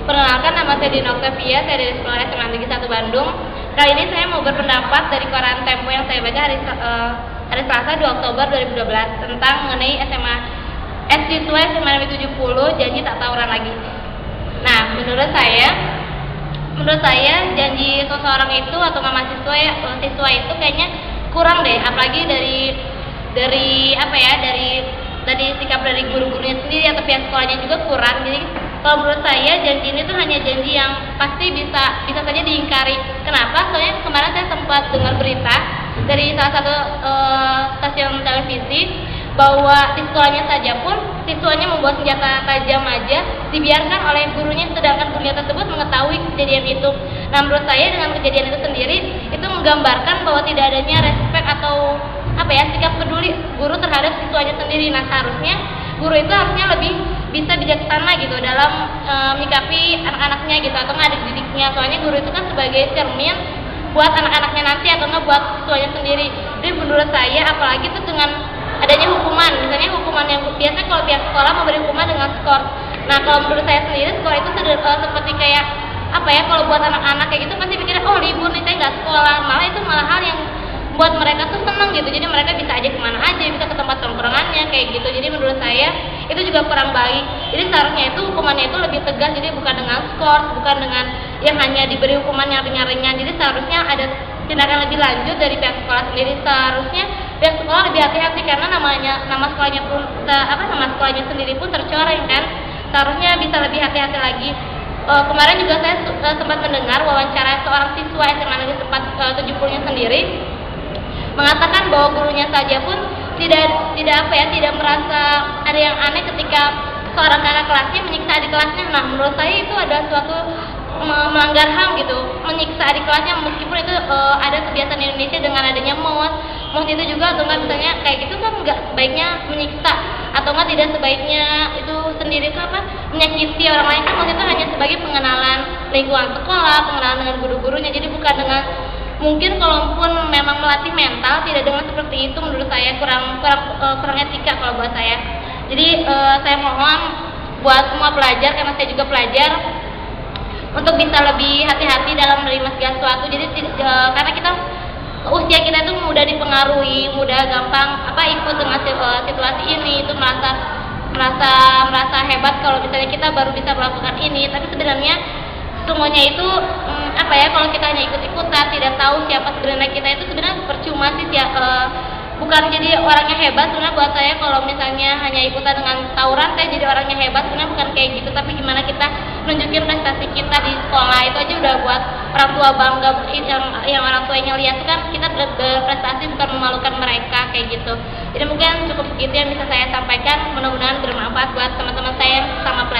Perkenalkan, nama saya Dina Octavia, saya dari Sekolah SMA Negeri 1 Bandung. Kali ini saya mau berpendapat dari koran Tempo yang saya baca hari Selasa 2 Oktober 2012 tentang mengenai siswa SMA Negeri 70 janji tak tawuran lagi. Nah, menurut saya janji seseorang itu atau siswa itu kayaknya kurang deh, apalagi dari sikap dari guru-gurunya sendiri atau pihak sekolahnya juga kurang. Jadi kalau menurut saya janji ini tuh hanya janji yang pasti bisa saja diingkari. Kenapa? Soalnya kemarin saya sempat dengar berita dari salah satu stasiun televisi bahwa di sekolahnya saja pun siswanya membawa senjata tajam aja dibiarkan oleh gurunya, sedangkan gurunya tersebut mengetahui kejadian itu. Nah, menurut saya dengan kejadian itu sendiri itu menggambarkan bahwa tidak adanya respek atau sikap peduli guru terhadap siswanya sendiri. Nah, seharusnya guru itu harusnya lebih bisa bijaksana gitu dalam menyikapi anak-anaknya gitu atau adik didiknya. Soalnya guru itu kan sebagai cermin buat anak-anaknya nanti atau buat siswanya sendiri. Jadi menurut saya apalagi itu dengan adanya hukuman, misalnya hukuman yang biasanya kalau pihak sekolah memberi hukuman dengan skor. Nah, kalau menurut saya sendiri skor itu seperti kayak kalau buat anak-anak kayak gitu pasti pikirnya libur nih saya nggak sekolah, malah hal yang buat mereka tuh seneng gitu. Jadi mereka bisa aja kemana aja, bisa ke tempat tongkrongannya kayak gitu. Jadi menurut saya itu juga kurang baik. Jadi seharusnya itu hukumannya itu lebih tegas, jadi bukan dengan skor, bukan dengan yang hanya diberi hukuman yang ringan-ringan. Jadi seharusnya ada tindakan lebih lanjut dari pihak sekolah sendiri. Seharusnya pihak sekolah lebih hati-hati karena nama sekolahnya sendiri pun tercoreng kan. Seharusnya bisa lebih hati-hati lagi. Kemarin juga saya sempat mendengar wawancara seorang siswa SMA Negeri 70-nya sendiri mengatakan bahwa gurunya saja pun tidak merasa ada yang aneh ketika seorang kakak kelasnya menyiksa adik kelasnya. Nah, menurut saya itu ada suatu melanggar HAM gitu, menyiksa adik kelasnya meskipun itu ada kebiasaan di Indonesia dengan adanya MOS itu juga atau misalnya kayak gitu kan nggak sebaiknya menyiksa atau tidak sebaiknya itu sendiri itu menyakiti orang lain. Kan itu hanya sebagai pengenalan lingkungan sekolah, pengenalan dengan guru-gurunya, jadi bukan dengan mungkin kalaupun memang melatih mental tidak dengan seperti itu. Menurut saya kurang etika kalau buat saya. Jadi saya mohon buat semua pelajar, karena saya juga pelajar, untuk bisa lebih hati-hati dalam menerima segala sesuatu. Jadi karena usia kita itu mudah dipengaruhi, mudah gampang ikut dengan situasi ini, itu merasa hebat kalau misalnya kita baru bisa melakukan ini. Tapi sebenarnya semuanya itu kalau kita hanya ikut-ikutan, tidak tahu siapa sebenarnya kita, itu sebenarnya percuma sih bukan jadi orangnya hebat. Sebenarnya buat saya kalau misalnya hanya ikutan dengan tawuran saya jadi orangnya hebat, sebenarnya bukan kayak gitu. Tapi gimana kita nunjukin prestasi kita di sekolah, itu aja udah buat orang tua bangga. Yang orang tuanya lihat kan kita berprestasi, bukan memalukan mereka kayak gitu. Jadi mungkin cukup segitu yang bisa saya sampaikan, mudah-mudahan bermanfaat buat teman-teman saya yang sama pelajar.